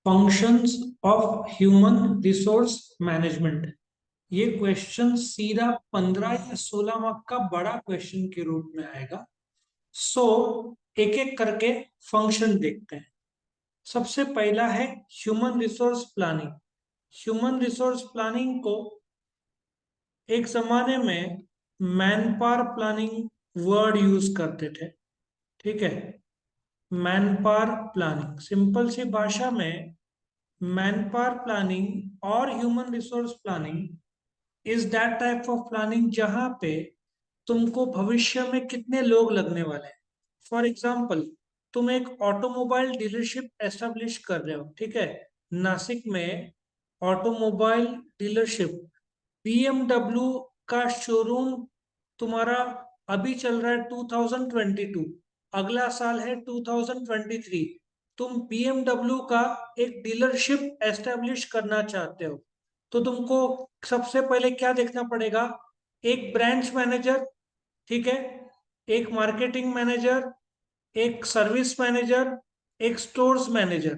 Functions of human resource management. ये question सीधा 15 या 16 मार्क का बड़ा क्वेश्चन के रूप में आएगा। सो एक एक करके फंक्शन देखते हैं। सबसे पहला है human resource planning. Human resource planning को एक जमाने में man power planning word use करते थे। ठीक है, मैन पावर प्लानिंग सिंपल सी भाषा में मैन पावर प्लानिंग और human resource planning is that type of planning जहां पे तुमको भविष्य में कितने लोग लगने वाले हैं। फॉर एग्जाम्पल, तुम एक ऑटोमोबाइल डीलरशिप एस्टेब्लिश कर रहे हो, ठीक है, नासिक में ऑटोमोबाइल डीलरशिप। बीएमडब्ल्यू का शोरूम तुम्हारा अभी चल रहा है 2022, अगला साल है 2023। तुम बीएमडब्ल्यू का एक डीलरशिप एस्टेब्लिश करना चाहते हो, तो तुमको सबसे पहले क्या देखना पड़ेगा? एक ब्रांच मैनेजर, ठीक है, एक मार्केटिंग मैनेजर, एक सर्विस मैनेजर, एक stores manager.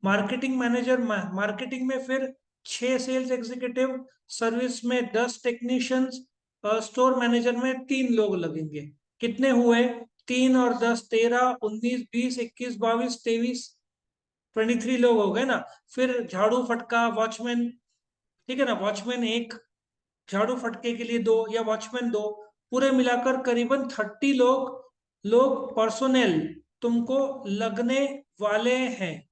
Marketing manager, marketing में फिर 6 सेल्स एग्जीक्यूटिव, सर्विस में 10 टेक्नीशियंस, स्टोर मैनेजर में 3 लोग लगेंगे। कितने हुए? 3 और 10 13, 19, 20, 21, 22, 23, 23 लोग हो गए ना। फिर झाड़ू फटका, वॉचमैन, ठीक है ना, वॉचमैन एक, झाड़ू फटके के लिए 2 या वॉचमैन 2, पूरे मिलाकर करीबन 30 लोग पर्सोनेल तुमको लगने वाले हैं।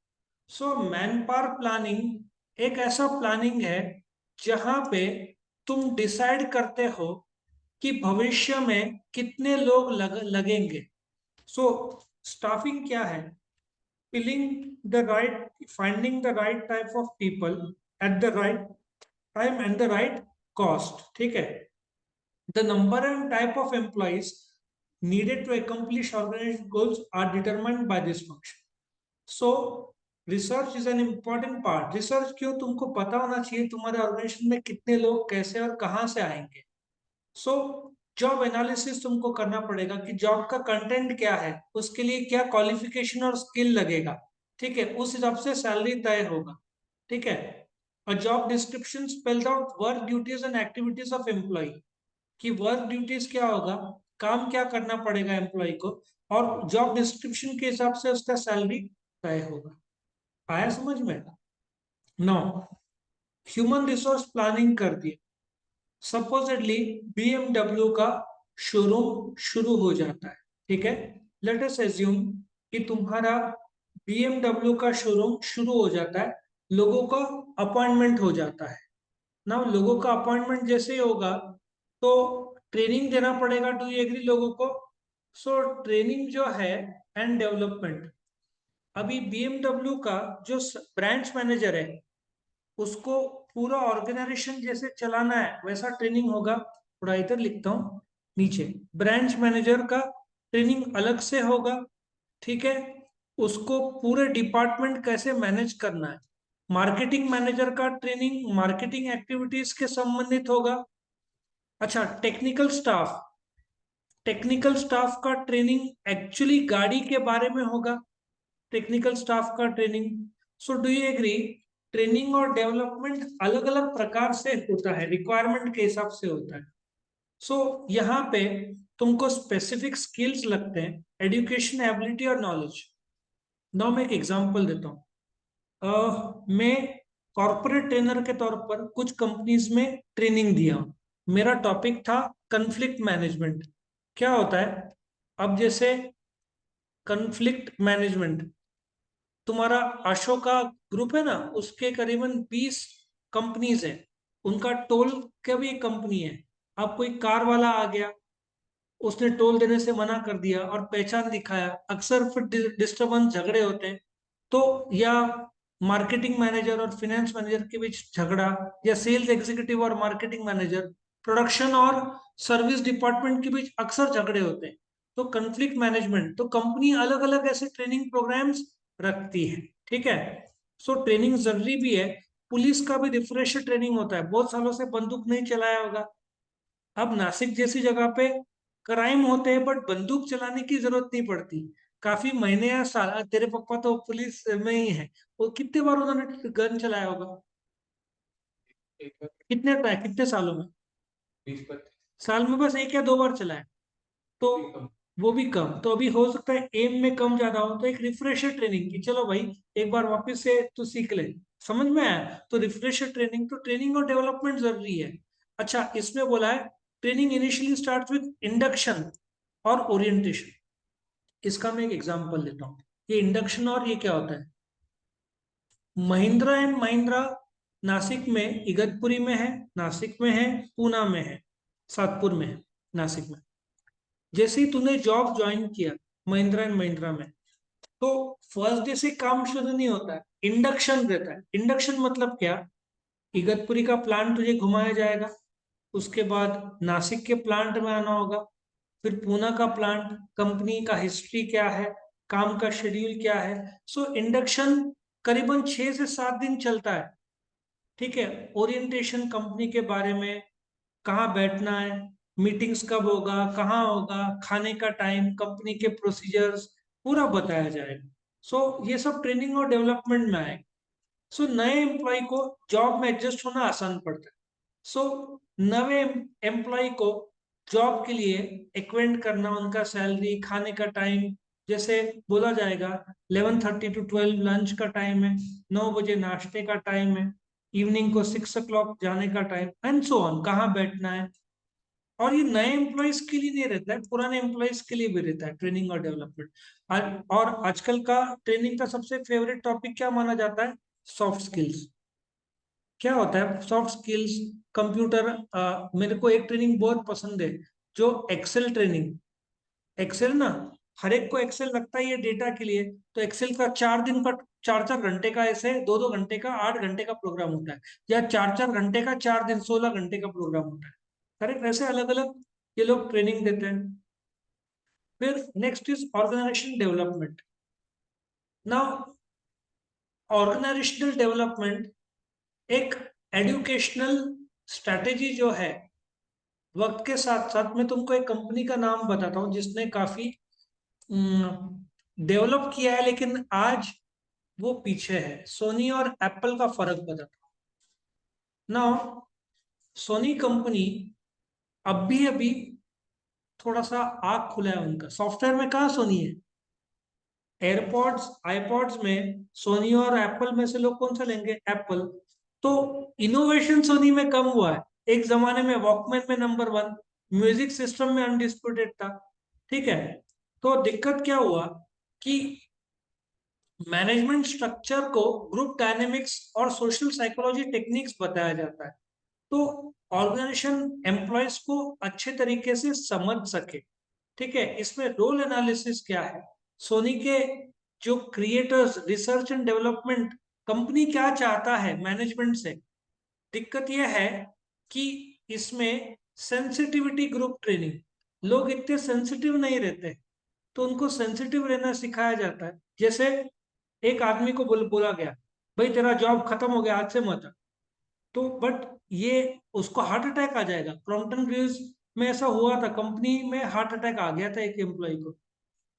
सो मैन पावर प्लानिंग एक ऐसा प्लानिंग है जहां पे तुम डिसाइड करते हो कि भविष्य में कितने लोग लगेंगे। सो स्टाफिंग क्या है? filling the right, finding the right type of people at the right time and the right cost, ठीक है। The number and type of employees needed to accomplish organized goals are determined by this function. So research is an important part. Research क्यों? तुमको पता होना चाहिए तुम्हारे organisation में कितने लोग कैसे और कहाँ से आएंगे। सो जॉब एनालिसिस तुमको करना पड़ेगा कि जॉब का कंटेंट क्या है, उसके लिए क्या क्वालिफिकेशन और स्किल लगेगा, ठीक है, उस हिसाब से सैलरी तय होगा। ठीक है, और job description spells out work duties and activities of employ, कि वर्क ड्यूटीज क्या होगा, काम क्या करना पड़ेगा एम्प्लॉय को, और जॉब डिस्क्रिप्शन के हिसाब से उसका सैलरी तय होगा। आया समझ में? नो, ह्यूमन रिसोर्स प्लानिंग कर दिया। सपोजिटली बीएमडब्ल्यू का शोरूम शुरू हो जाता है, ठीक है। लेट अस एज्यूम कि तुम्हारा बीएमडब्ल्यू का शोरूम शुरू हो जाता है, लोगों का अपॉइंटमेंट हो जाता है ना। लोगों का अपॉइंटमेंट जैसे ही होगा तो ट्रेनिंग देना पड़ेगा, टू यू एग्री, लोगों को। सो ट्रेनिंग जो है एंड डेवलपमेंट, अभी बीएमडब्ल्यू का जो ब्रांच मैनेजर है उसको पूरा ऑर्गेनाइजेशन जैसे चलाना है वैसा ट्रेनिंग होगा। थोड़ा इधर लिखता हूँ नीचे, ब्रांच मैनेजर का ट्रेनिंग अलग से होगा, ठीक है, उसको पूरे डिपार्टमेंट कैसे मैनेज करना है। मार्केटिंग मैनेजर का ट्रेनिंग मार्केटिंग एक्टिविटीज के संबंधित होगा। अच्छा, टेक्निकल स्टाफ का ट्रेनिंग एक्चुअली गाड़ी के बारे में होगा, टेक्निकल स्टाफ का training. So do you agree, training और डेवलपमेंट अलग अलग प्रकार से होता है, रिक्वायरमेंट के हिसाब से होता है। सो यहाँ पे तुमको स्पेसिफिक स्किल्स लगते हैं, एजुकेशन, एबिलिटी और नॉलेज। नाउ मैं एक एग्जांपल देता हूँ। मैं कॉर्पोरेट ट्रेनर के तौर पर कुछ कंपनीज में ट्रेनिंग दिया हूँ। मेरा टॉपिक था कन्फ्लिक्ट मैनेजमेंट। क्या होता है? अब जैसे कन्फ्लिक्ट मैनेजमेंट, तुम्हारा अशोका ग्रुप है ना, उसके करीबन 20 कंपनीज हैं, उनका टोल का भी एक कंपनी है। अब कोई कार वाला आ गया, उसने टोल देने से मना कर दिया और पहचान दिखाया, अक्सर फिर डिस्टर्बेंस, झगड़े होते हैं। तो या मार्केटिंग मैनेजर और फाइनेंस मैनेजर के बीच झगड़ा, या सेल्स एग्जीक्यूटिव और मार्केटिंग मैनेजर, प्रोडक्शन और सर्विस डिपार्टमेंट के बीच अक्सर झगड़े होते हैं। तो कन्फ्लिक्ट मैनेजमेंट, तो कंपनी अलग अलग ऐसे ट्रेनिंग प्रोग्राम्स रखती है, ठीक है। सो ट्रेनिंग जरूरी भी है। पुलिस का भी रिफ्रेशर ट्रेनिंग होता है, बहुत सालों से बंदूक नहीं चलाया होगा। अब नासिक जैसी जगह पे क्राइम होते हैं बट बंदूक चलाने की जरूरत नहीं पड़ती। काफी महीने या साल, तेरे पापा तो पुलिस में ही है, वो कितने बार उन्होंने गन चलाया होगा? कितने सालों में? 20-25 साल में बस एक या दो बार चलाया। तो वो भी कम, तो अभी हो सकता है एम में कम ज्यादा हो, तो एक रिफ्रेशर ट्रेनिंग की, चलो भाई एक बार वापस से तू सीख ले, समझ में आया? तो रिफ्रेशर ट्रेनिंग, तो ट्रेनिंग और डेवलपमेंट जरूरी है। अच्छा, इसमें बोला है training initially start with induction और ओरिएंटेशन। इसका मैं एक एग्जांपल लेता हूँ। ये इंडक्शन और ये क्या होता है? महिंद्रा एंड महिंद्रा नासिक में, इगतपुरी में है, नासिक में है, पूना में है, सातपुर में है, नासिक में। जैसे ही तूने जॉब ज्वाइन किया महिंद्रा एंड महिंद्रा में, तो फर्स्ट डे से काम शुरू नहीं होता है, इंडक्शन रहता है। इंडक्शन मतलब क्या? इगतपुरी का प्लांट तुझे घुमाया जाएगा, उसके बाद नासिक के प्लांट में आना होगा, फिर पूना का प्लांट, कंपनी का हिस्ट्री क्या है, काम का शेड्यूल क्या है। सो इंडक्शन करीबन 6 से 7 दिन चलता है। ठीक है, ओरिएंटेशन कंपनी के बारे में, कहाँ बैठना है, मीटिंग्स कब होगा, कहाँ होगा, खाने का टाइम, कंपनी के प्रोसीजर्स, पूरा बताया जाएगा। सो ये सब ट्रेनिंग और डेवलपमेंट में आएगा। सो नए एम्प्लॉय को जॉब में एडजस्ट होना आसान पड़ता है। सो नवे एम्प्लॉय को जॉब के लिए एक्वेंट करना, उनका सैलरी, खाने का टाइम, जैसे बोला जाएगा 11:30 to 12 लंच का टाइम है, 9 बजे नाश्ते का टाइम है, इवनिंग को 6 o'clock जाने का टाइम, एंड सो ऑन, कहाँ बैठना है। और ये नए एम्प्लॉयज के लिए नहीं रहता है, पुराने एम्प्लॉयज के लिए भी रहता है ट्रेनिंग और डेवलपमेंट। और आजकल का ट्रेनिंग का सबसे फेवरेट टॉपिक क्या माना जाता है? Soft skills. क्या होता है सॉफ्ट स्किल्स? कंप्यूटर, मेरे को एक ट्रेनिंग बहुत पसंद है, जो एक्सेल ट्रेनिंग। एक्सेल ना, हर एक को एक्सेल लगता है ये डेटा के लिए, तो एक्सेल का 4 दिन का, 4-4 घंटे का, ऐसे 2-2 घंटे का, 8 घंटे का प्रोग्राम होता है, या 4-4 घंटे का 4 दिन 16 घंटे का प्रोग्राम होता है। करेक्ट, ऐसे अलग अलग ये लोग ट्रेनिंग देते हैं। फिर next is organization development. Now organizational development एक एजुकेशनल स्ट्रैटेजी जो है, वक्त के साथ साथ मैं तुमको एक कंपनी का नाम बताता हूँ जिसने काफी डेवलप किया है, लेकिन आज वो पीछे है। सोनी और एप्पल का फर्क बताता हूँ ना। सोनी कंपनी अभी अभी थोड़ा सा आग खुला है उनका, सॉफ्टवेयर में कहाँ सोनी है? एयरपॉड्स, आईपॉड्स में सोनी और एप्पल में से लोग कौन सा लेंगे? एप्पल। तो इनोवेशन सोनी में कम हुआ है। एक जमाने में वॉकमैन में नंबर वन, म्यूजिक सिस्टम में अनडिस्प्यूटेड था। ठीक है, तो दिक्कत क्या हुआ कि मैनेजमेंट स्ट्रक्चर को ग्रुप डायनेमिक्स और सोशल साइकोलॉजी टेक्निक्स बताया जाता है, तो ऑर्गेनाइजेशन एम्प्लॉयज को अच्छे तरीके से समझ सके। ठीक है, इसमें रोल एनालिसिस क्या है, सोनी के जो creators, research and development, company क्या चाहता है मैनेजमेंट से। दिक्कत यह है कि इसमें सेंसिटिविटी ग्रुप ट्रेनिंग, लोग इतने सेंसिटिव नहीं रहते, तो उनको सेंसिटिव रहना सिखाया जाता है। जैसे एक आदमी को बोला गया, भाई तेरा जॉब खत्म हो गया, आज से मत आ। तो बट ये, उसको हार्ट अटैक आ जाएगा। क्रॉम्पटन ग्रीव्स में ऐसा हुआ था, कंपनी में हार्ट अटैक आ गया था एक एम्प्लॉय को।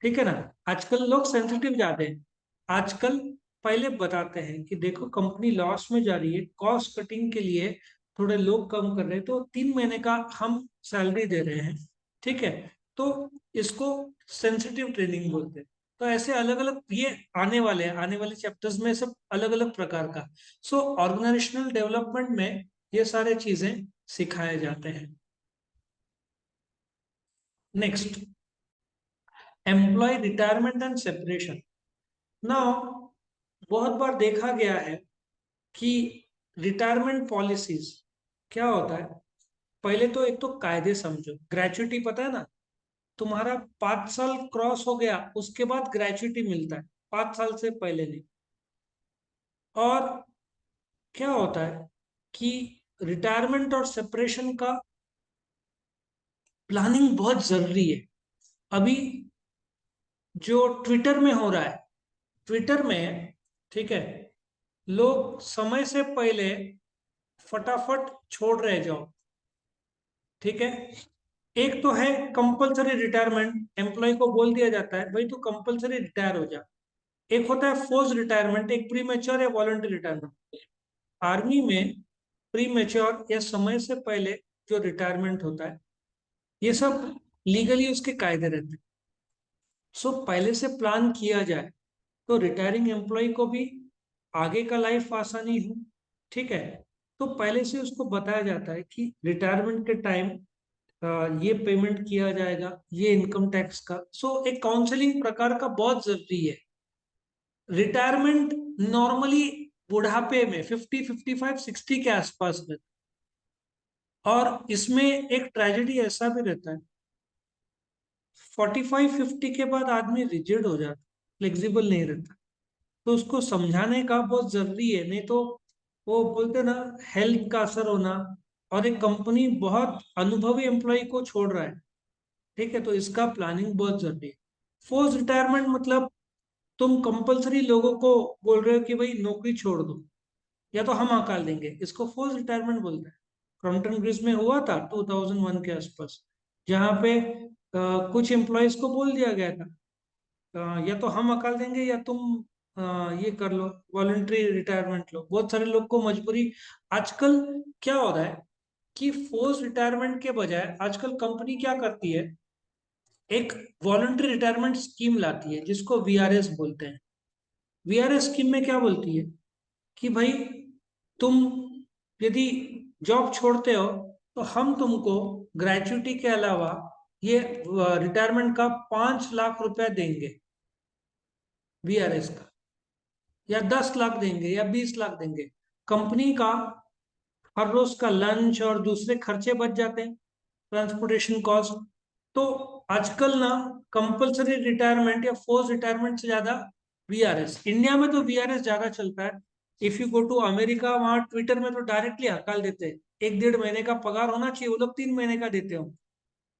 ठीक है ना, आजकल लोग सेंसिटिव ज्यादा हैं। आजकल पहले बताते हैं कि देखो कंपनी लॉस में जा रही है, कॉस्ट कटिंग के लिए थोड़े लोग कम कर रहे हैं, तो 3 महीने का हम सैलरी दे रहे हैं। ठीक है, तो इसको सेंसिटिव ट्रेनिंग बोलते हैं। तो ऐसे अलग अलग ये आने वाले चैप्टर्स में सब अलग अलग प्रकार का। सो ऑर्गेनाइजेशनल डेवलपमेंट में ये सारे चीजें सिखाए जाते हैं। Next, employ retirement and separation. Now बहुत बार देखा गया है कि रिटायरमेंट पॉलिसीज क्या होता है। पहले तो एक तो कायदे समझो, ग्रेचुइटी पता है ना? तुम्हारा 5 साल क्रॉस हो गया उसके बाद ग्रेचुइटी मिलता है, 5 साल से पहले नहीं। और क्या होता है कि रिटायरमेंट और सेपरेशन का प्लानिंग बहुत जरूरी है। अभी जो ट्विटर में हो रहा है, ट्विटर में, ठीक है, लोग समय से पहले फटाफट छोड़ रहे जॉब। ठीक है, एक तो है कंपलसरी रिटायरमेंट, एम्प्लॉय को बोल दिया जाता है भाई तू कंपलसरी रिटायर हो जा। एक होता है फोर्स रिटायरमेंट, एक प्री मेच्योर या वॉलंटरी रिटायरमेंट। आर्मी में प्री मेच्योर या समय से पहले जो रिटायरमेंट होता है, ये सब लीगली उसके कायदे रहते हैं। सो पहले से प्लान किया जाए तो रिटायरिंग एम्प्लॉय को भी आगे का लाइफ आसानी हो। ठीक है, तो पहले से उसको बताया जाता है कि रिटायरमेंट के टाइम ये पेमेंट किया जाएगा, ये इनकम टैक्स का। सो एक काउंसलिंग प्रकार का बहुत जरूरी है। रिटायरमेंट नॉर्मली बुढ़ापे में 50, 55, 60 के आसपास में। और इसमें एक ट्रेजेडी ऐसा भी रहता है, 45, 50 के बाद आदमी रिजिड हो जाता, फ्लेक्सिबल नहीं रहता। तो उसको समझाने का बहुत जरूरी है, नहीं तो वो बोलते ना, हेल्थ का असर होना। और एक कंपनी बहुत अनुभवी एम्प्लॉय को छोड़ रहा है। ठीक है, तो इसका प्लानिंग बहुत जरूरी है। फोर्स रिटायरमेंट मतलब तुम कंपलसरी लोगों को बोल रहे हो कि भाई नौकरी छोड़ दो या तो हम हड़ताल देंगे, इसको फोर्स रिटायरमेंट बोलते हैं। क्रॉम्पटन ब्रिज में हुआ था 2001 के आसपास, जहाँ पे कुछ एम्प्लॉयज को बोल दिया गया था, या तो हम हड़ताल देंगे या तुम ये कर लो, वॉलंटरी रिटायरमेंट लो। बहुत सारे लोग को मजबूरी। आजकल क्या हो रहा है कि फोर्स रिटायरमेंट के बजाय आजकल कंपनी क्या करती है, एक वॉलंटरी रिटायरमेंट स्कीम लाती है जिसको वीआरएस बोलते हैं। वीआरएस स्कीम में क्या बोलती है कि भाई तुम यदि जॉब छोड़ते हो तो हम तुमको ग्रेचुइटी के अलावा ये रिटायरमेंट का 5 लाख रुपया देंगे, वीआरएस का, या 10 लाख देंगे या 20 लाख देंगे। कंपनी का हर रोज का लंच और दूसरे खर्चे बच जाते हैं, ट्रांसपोर्टेशन कॉस्ट। तो आजकल ना कंपलसरी रिटायरमेंट या फोर्स रिटायरमेंट से ज्यादा वीआरएस, इंडिया में तो वीआरएस ज्यादा चलता है। If you go to America, वहां ट्विटर में तो डायरेक्टली हड़ताल देते हैं, 1, 1.5 महीने का पगार होना चाहिए, वो लोग 3 महीने का देते हो।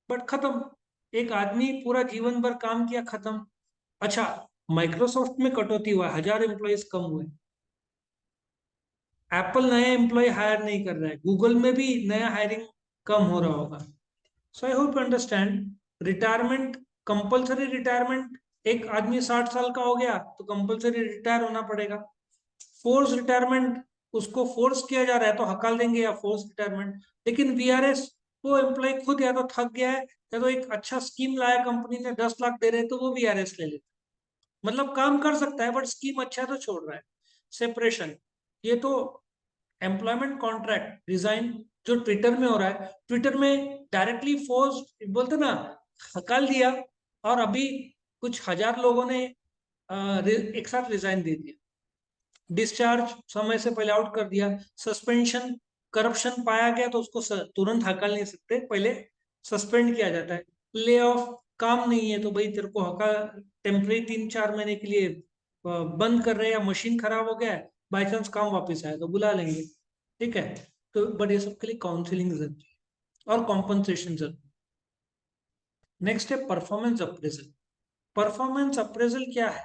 बट खत्म, एक आदमी पूरा जीवन भर काम किया, खत्म। अच्छा, माइक्रोसॉफ्ट में कटौती हुआ, 1,000 एम्प्लॉयज कम हुए। एप्पल नए एम्प्लॉय हायर नहीं कर रहा है, गूगल में भी नया हायरिंग कम हो रहा होगा। So I hope you understand. Retirement, compulsory retirement, एक आदमी 60 साल का हो गया तो कंपलसरी रिटायर होना पड़ेगा। फोर्स रिटायरमेंट, उसको फोर्स किया जा रहा है तो हकाल देंगे या फोर्स रिटायरमेंट। लेकिन वीआरएस, वो एम्प्लॉय खुद या तो थक गया है या तो एक अच्छा स्कीम लाया कंपनी ने, 10 लाख दे रहे हैं तो वो वीआरएस ले लेता है। मतलब काम कर सकता है बट स्कीम अच्छा है तो छोड़ रहा है। सेपरेशन, ये तो एम्प्लॉयमेंट कॉन्ट्रैक्ट रिजाइन जो ट्विटर में हो रहा है, ट्विटर में डायरेक्टली फोर्स बोलते ना, हकाल दिया। और अभी कुछ हजार लोगों ने एक साथ रिजाइन दे दिया, डिस्चार्ज समय से पहले आउट कर दिया। सस्पेंशन, करप्शन पाया गया तो उसको तुरंत हकाल नहीं सकते, पहले सस्पेंड किया जाता है। ले ऑफ, काम नहीं है तो भाई तेरे को हका, टेम्परेरी 3, 4 महीने के लिए बंद कर रहे हैं, या मशीन खराब हो गया है, बाई चांस काम वापस आया तो बुला लेंगे। ठीक है, तो बट ये सब के लिए काउंसिलिंग जरूरी है और कॉम्पनसेशन जरूरी। नेक्स्ट है परफॉर्मेंस अप्रेजल। परफॉर्मेंस अप्रेजल क्या है?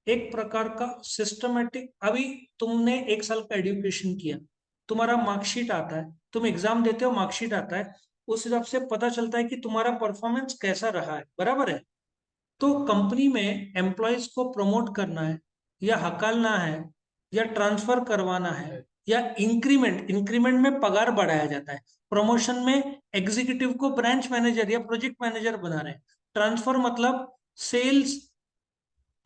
एक प्रकार का सिस्टमेटिक, अभी तुमने 1 साल का एजुकेशन किया, तुम्हारा मार्कशीट आता है, तुम एग्जाम देते हो, मार्कशीट आता है, उस हिसाब से पता चलता है कि तुम्हारा परफॉर्मेंस कैसा रहा है, बराबर है। तो कंपनी में एम्प्लॉयज को प्रमोट करना है या हकालना है या ट्रांसफर करवाना है या इंक्रीमेंट, इंक्रीमेंट में पगार बढ़ाया जाता है। प्रमोशन में एग्जीक्यूटिव को ब्रांच मैनेजर या प्रोजेक्ट मैनेजर बना रहे हैं। ट्रांसफर मतलब सेल्स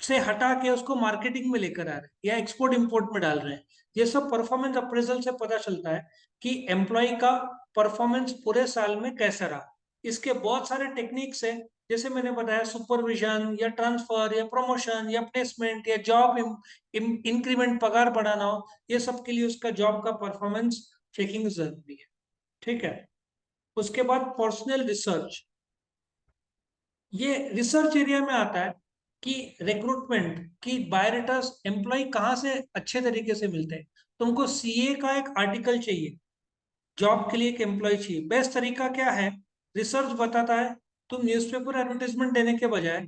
से हटा के उसको मार्केटिंग में लेकर आ रहे हैं या एक्सपोर्ट इंपोर्ट में डाल रहे हैं। ये सब परफॉर्मेंस अप्रेजल से पता चलता है कि एम्प्लॉय का परफॉर्मेंस पूरे साल में कैसा रहा। इसके बहुत सारे टेक्निक्स हैं, जैसे मैंने बताया, सुपरविजन या ट्रांसफर या प्रमोशन या प्लेसमेंट या जॉब इंक्रीमेंट, पगार बढ़ाना हो, ये सब के लिए उसका जॉब का परफॉर्मेंस चेकिंग जरूरी है। ठीक है, उसके बाद पर्सनल रिसर्च, ये रिसर्च एरिया में आता है कि रिक्रूटमेंट की बायोडाटास, एम्प्लॉय कहाँ से अच्छे तरीके से मिलते हैं। तुमको सीए का एक आर्टिकल चाहिए, जॉब के लिए एक एम्प्लॉय चाहिए, बेस्ट तरीका क्या है? रिसर्च बताता है, तुम न्यूज़पेपर एडवर्टाइजमेंट देने के बजाय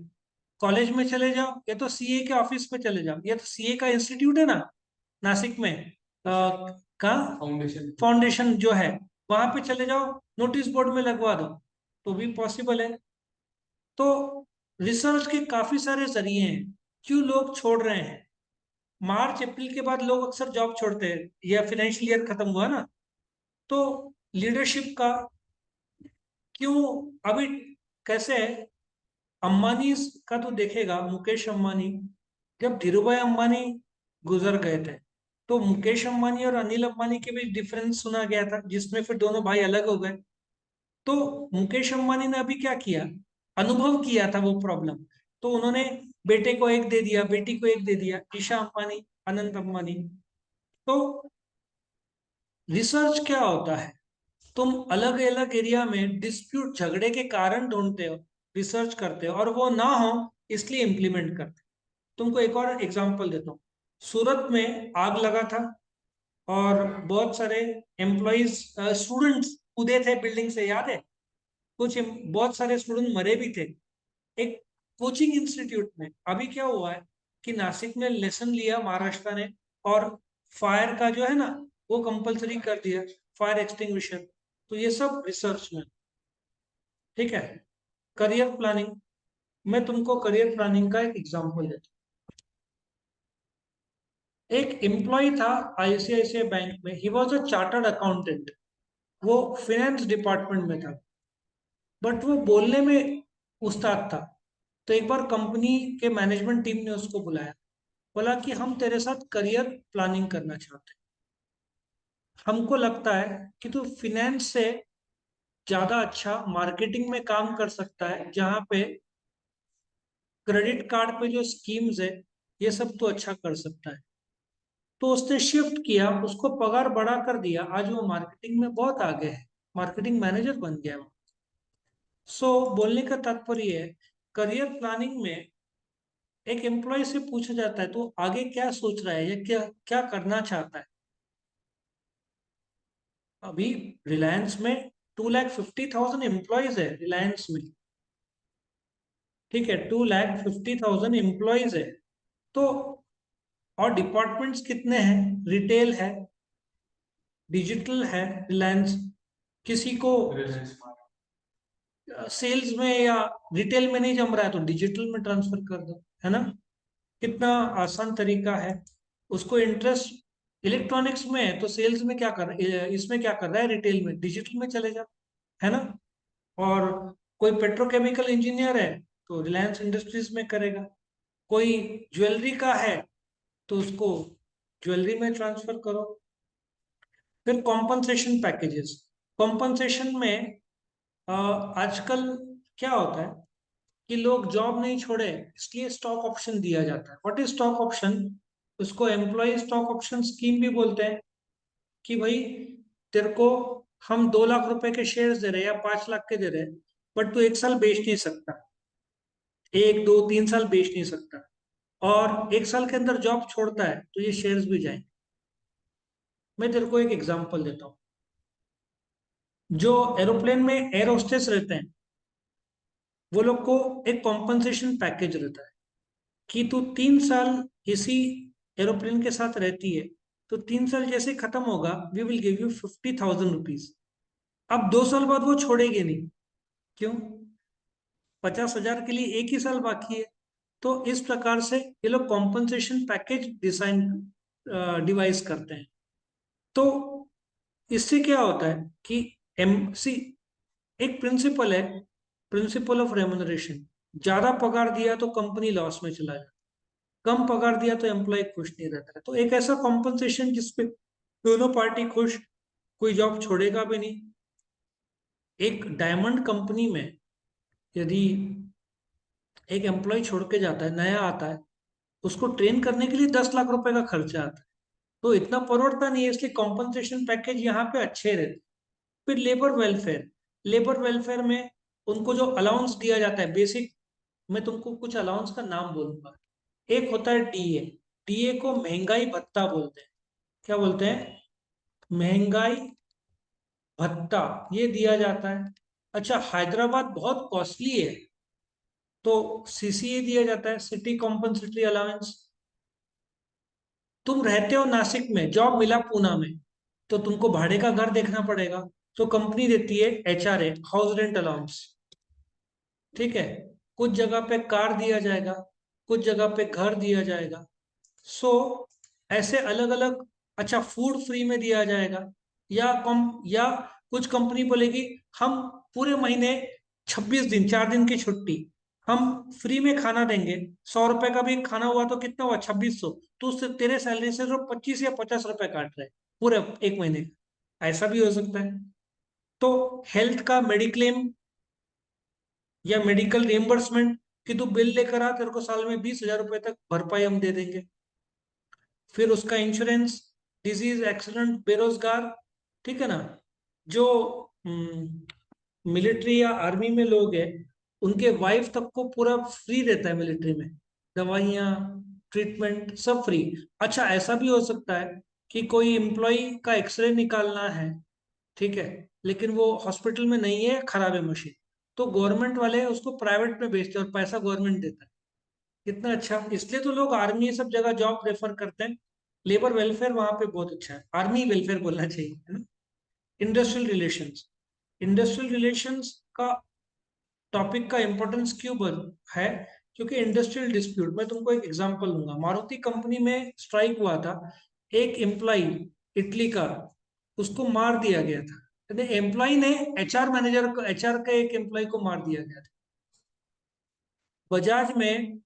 कॉलेज में चले जाओ या तो सीए के ऑफिस में चले जाओ, या तो सीए का इंस्टीट्यूट है ना नासिक में, कहाँ, फाउंडेशन, फाउंडेशन जो है, वहां पे चले जाओ, नोटिस बोर्ड में लगवा दो, तो भी पॉसिबल है। तो रिसर्च के काफी सारे जरिए हैं क्यों लोग छोड़ रहे हैं? मार्च अप्रैल के बाद लोग अक्सर जॉब छोड़ते हैं, या फाइनेंशियल ईयर खत्म हुआ ना, तो लीडरशिप का क्यों अभी कैसे है? अंबानी का तो देखेगा, मुकेश अंबानी, जब धीरूभाई अंबानी गुजर गए थे, तो मुकेश अंबानी और अनिल अंबानी के बीच डिफरेंस सुना गया था, जिसमें फिर दोनों भाई अलग हो गए। तो मुकेश अंबानी ने अभी क्या किया, अनुभव किया था वो प्रॉब्लम, तो उन्होंने बेटे को एक दे दिया, बेटी को एक दे दिया, ईशा अंबानी, अनंत अंबानी। तो रिसर्च क्या होता है? तुम अलग अलग एरिया में डिस्प्यूट, झगड़े के कारण ढूंढते हो, रिसर्च करते हो, और वो ना हो इसलिए इंप्लीमेंट करते हो। तुमको एक और एग्जांपल देता हूँ। सूरत में आग लगा था, और बहुत सारे एम्प्लॉयज, स्टूडेंट्स कूदे थे बिल्डिंग से, याद है? बहुत सारे स्टूडेंट मरे भी थे एक कोचिंग इंस्टीट्यूट में। अभी क्या हुआ है कि नासिक में लेसन लिया महाराष्ट्र ने, और फायर का जो है ना, वो कंपलसरी कर दिया, फायर एक्सटिंग्विशर। तो ये सब रिसर्च में, ठीक है। करियर प्लानिंग, मैं तुमको करियर प्लानिंग का एक एग्जांपल देता हूँ। एक एम्प्लॉय था आईसीआईसीआई बैंक में, he was a chartered accountant, वो फाइनेंस डिपार्टमेंट में था, बट वो बोलने में उस्ताद था। तो एक बार कंपनी के मैनेजमेंट टीम ने उसको बुलाया, बोला कि हम तेरे साथ करियर प्लानिंग करना चाहते हैं, हमको लगता है कि तू फिनेंस से ज्यादा अच्छा मार्केटिंग में काम कर सकता है, जहाँ पे क्रेडिट कार्ड पे जो स्कीम्स है, ये सब तो अच्छा कर सकता है। तो उसने शिफ्ट किया, उसको पगार बढ़ा कर दिया, आज वो मार्केटिंग में बहुत आगे है, मार्केटिंग मैनेजर बन गया वो। सो बोलने का तात्पर्य है, करियर प्लानिंग में एक एम्प्लॉय से पूछा जाता है तो आगे क्या सोच रहा है, या क्या क्या करना चाहता है। अभी रिलायंस में 2,50,000 एम्प्लॉयज है रिलायंस में, ठीक है, 2,50,000 एम्प्लॉयज है। तो और डिपार्टमेंट्स कितने हैं? रिटेल है, डिजिटल है, रिलायंस, किसी को सेल्स में या रिटेल में नहीं जम रहा है तो डिजिटल में ट्रांसफर कर दो, है ना? कितना आसान तरीका है। उसको इंटरेस्ट इलेक्ट्रॉनिक्स में है तो सेल्स में क्या कर, इसमें क्या कर रहा है, रिटेल में, डिजिटल में चले जा, है ना? और कोई पेट्रोकेमिकल इंजीनियर है तो रिलायंस इंडस्ट्रीज में करेगा, कोई ज्वेलरी का है तो उसको ज्वेलरी में ट्रांसफर करो। फिर कॉम्पनसेशन पैकेजेस, कॉम्पनसेशन में आजकल क्या होता है कि लोग जॉब नहीं छोड़े, इसलिए स्टॉक ऑप्शन दिया जाता है। What is stock option? उसको एम्प्लॉय स्टॉक ऑप्शन स्कीम भी बोलते हैं, कि भाई तेरे को हम 2 लाख रुपए के शेयर्स दे रहे हैं या 5 लाख के दे रहे हैं, बट तू 1 साल बेच नहीं सकता, 1 2 3 साल बेच नहीं सकता, और 1 साल के अंदर जॉब छोड़ता है तो ये शेयर्स भी जाएंगे। मैं तेरे को एक एग्जांपल देता हूँ। जो एरोप्लेन में एयर होस्टेस रहते हैं, वो लोग को एक कॉम्पनसेशन पैकेज रहता है, कि तू 3 साल इसी एरोप्लेन के साथ रहती है, तो 3 साल जैसे खत्म होगा, we will give you 50,000 rupees. अब 2 साल बाद वो छोड़ेगी नहीं, क्यों? 50,000 के लिए एक ही साल बाकी है। तो इस प्रकार से ये लोग कॉम्पनसेशन पैकेज डिजाइन, डिवाइस करते हैं। तो इससे क्या होता है कि एमसी, एक प्रिंसिपल है, प्रिंसिपल ऑफ रेमुनरेशन। ज्यादा पगार दिया तो कंपनी लॉस में चला जाए, कम पगार दिया तो एम्प्लॉय खुश नहीं रहता है। तो एक ऐसा कॉम्पनसेशन जिसपे दोनों पार्टी खुश, कोई जॉब छोड़ेगा भी नहीं। एक डायमंड कंपनी में यदि एक एम्प्लॉय छोड़ के जाता है, नया आता है, उसको ट्रेन करने के लिए 10 लाख रुपए का खर्चा आता है, तो इतना परोड़ता नहीं है, इसलिए कॉम्पनसेशन पैकेज यहाँ पे अच्छे रहते। फिर लेबर वेलफेयर, लेबर वेलफेयर में उनको जो अलाउंस दिया जाता है बेसिक, मैं तुमको कुछ अलाउंस का नाम बोलूंगा। एक होता है डीए, डीए को महंगाई भत्ता बोलते हैं। क्या बोलते हैं? महंगाई भत्ता, ये दिया जाता है। अच्छा, हैदराबाद बहुत कॉस्टली है, तो सीसीए दिया जाता है, सिटी कॉम्पनसेटरी अलाउंस। तुम रहते हो नासिक में, जॉब मिला पूना में, तो तुमको भाड़े का घर देखना पड़ेगा, तो कंपनी देती है एचआरए, हाउस रेंट अलाउंस, ठीक है। कुछ जगह पे कार दिया जाएगा, कुछ जगह पे घर दिया जाएगा। सो ऐसे अलग अलग। अच्छा, फूड फ्री में दिया जाएगा, या कुछ कंपनी बोलेगी हम पूरे महीने 26 दिन, 4 दिन की छुट्टी, हम फ्री में खाना देंगे। 100 रुपए का भी खाना हुआ तो कितना हुआ, 2600। तो उससे तेरे सैलरी से तो 25 या 50 रुपए काट रहे हैं पूरे एक महीने का। ऐसा भी हो सकता है। तो हेल्थ का मेडिक्लेम या मेडिकल रिएम्बर्समेंट, कि तू बिल लेकर आ, तेरे को साल में 20,000 रुपए तक भरपाई हम दे देंगे। फिर उसका इंश्योरेंस, डिजीज, एक्सीडेंट, बेरोजगार, ठीक है ना। जो मिलिट्री या आर्मी में लोग हैं, उनके वाइफ तक को पूरा फ्री रहता है मिलिट्री में, दवाइयाँ, ट्रीटमेंट सब फ्री। अच्छा, ऐसा भी हो सकता है कि कोई एम्प्लॉय का एक्सरे निकालना है, ठीक है, लेकिन वो हॉस्पिटल में नहीं है, खराब है मशीन, तो गवर्नमेंट वाले उसको प्राइवेट में भेजते हैं और पैसा गवर्नमेंट देता है। कितना अच्छा। इसलिए तो लोग आर्मी ये सब जगह जॉब प्रेफर करते हैं। लेबर वेलफेयर वहां पे बहुत अच्छा है, आर्मी वेलफेयर बोलना चाहिए, है ना। इंडस्ट्रियल रिलेशंस, इंडस्ट्रियल रिलेशंस का टॉपिक का इंपॉर्टेंस क्यों है, क्योंकि इंडस्ट्रियल डिस्प्यूट, मैं तुमको एक एग्जांपल दूंगा। मारुति कंपनी में स्ट्राइक हुआ था, एक एम्प्लॉय इटली का, उसको मार दिया गया था। एम्प्लॉय ने एचआर मैनेजर को, एचआर के एक एम्प्लॉय को मार दिया गया था। बजाज में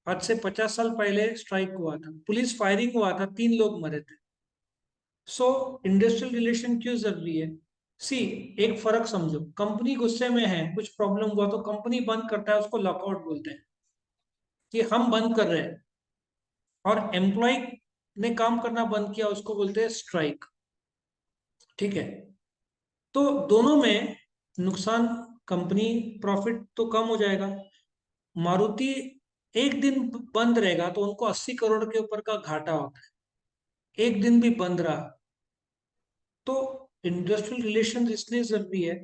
आज से 50 साल पहले स्ट्राइक हुआ था, पुलिस फायरिंग हुआ था, 3 लोग मरे थे। सो इंडस्ट्रियल रिलेशन क्यों जरूरी है। सी, एक फर्क समझो, कंपनी गुस्से में है, कुछ प्रॉब्लम हुआ तो कंपनी बंद करता है, उसको लॉकआउट बोलते हैं कि हम बंद कर रहे हैं। और एम्प्लॉय ने काम करना बंद किया, उसको बोलते हैं स्ट्राइक, ठीक है। तो दोनों में नुकसान, कंपनी प्रॉफिट तो कम हो जाएगा। मारुति एक दिन बंद रहेगा तो उनको 80 करोड़ के ऊपर का घाटा होता है, एक दिन भी बंद रहा तो। इंडस्ट्रियल रिलेशन इसलिए जरूरी है।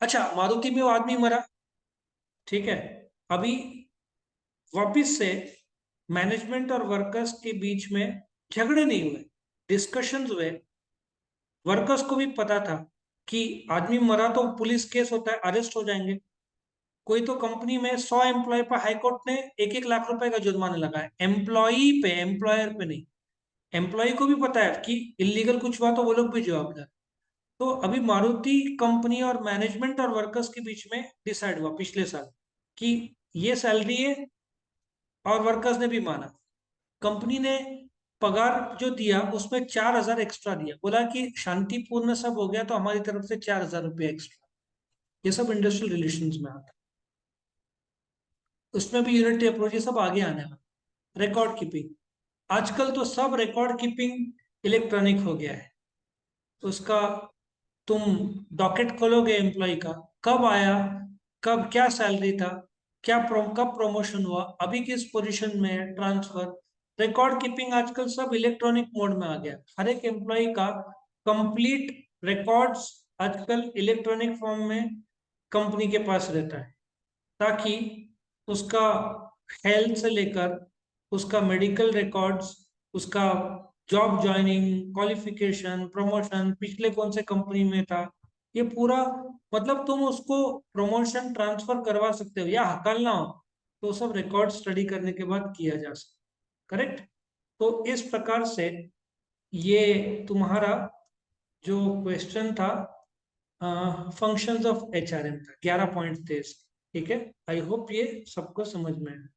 अच्छा, मारुति में वो आदमी मरा, ठीक है, अभी वापिस से मैनेजमेंट और वर्कर्स के बीच में झगड़े नहीं हुए, डिस्कशंस हुए। वर्कर्स को भी पता था कि आदमी मरा तो पुलिस केस होता है, अरेस्ट हो जाएंगे। कोई तो कंपनी में 100 एम्प्लॉय पर हाईकोर्ट ने 1-1 लाख रुपए का जुर्माना लगाया, एम्प्लॉई पे, एम्प्लॉयर पे नहीं। एम्प्लॉय को भी पता है कि इलीगल कुछ हुआ तो वो लोग भी जवाबदार। तो अभी मारुति कंपनी और मैनेजमेंट और वर्कर्स के बीच में डिसाइड हुआ पिछले साल कि ये सैलरी है, और वर्कर्स ने भी माना। कंपनी ने पगार जो दिया उसमें 4,000 एक्स्ट्रा दिया, बोला कि शांतिपूर्ण सब हो गया तो हमारी तरफ से 4,000 रुपये एक्स्ट्रा। ये सब इंडस्ट्रियल रिलेशंस में आता है। उसमें भी यूनिटी अप्रोच, ये सब आगे आने वाला। रिकॉर्ड कीपिंग, आजकल तो सब रिकॉर्ड कीपिंग इलेक्ट्रॉनिक हो गया है। उसका तुम डॉकेट खोलोगे एम्प्लॉय का, कब आया, कब क्या सैलरी था, कब प्रमोशन हुआ, अभी किस पोजीशन में है, ट्रांसफर, रिकॉर्ड कीपिंग आजकल सब इलेक्ट्रॉनिक मोड में आ गया। हर एक एम्प्लॉय का कंप्लीट रिकॉर्ड्स आजकल इलेक्ट्रॉनिक फॉर्म में कंपनी के पास रहता है, ताकि उसका हेल्थ से लेकर उसका मेडिकल रिकॉर्ड्स, उसका जॉब ज्वाइनिंग, क्वालिफिकेशन, प्रमोशन, पिछले कौन से कंपनी में था, ये पूरा, मतलब तुम उसको प्रमोशन ट्रांसफर करवा सकते हो या हकालना हो, तो सब रिकॉर्ड स्टडी करने के बाद किया जा सकता, करेक्ट। तो इस प्रकार से ये तुम्हारा जो क्वेश्चन था, फंक्शंस ऑफ एचआरएम था, 11 पॉइंट थे इसके, ठीक है। आई होप ये सबको समझ में आया।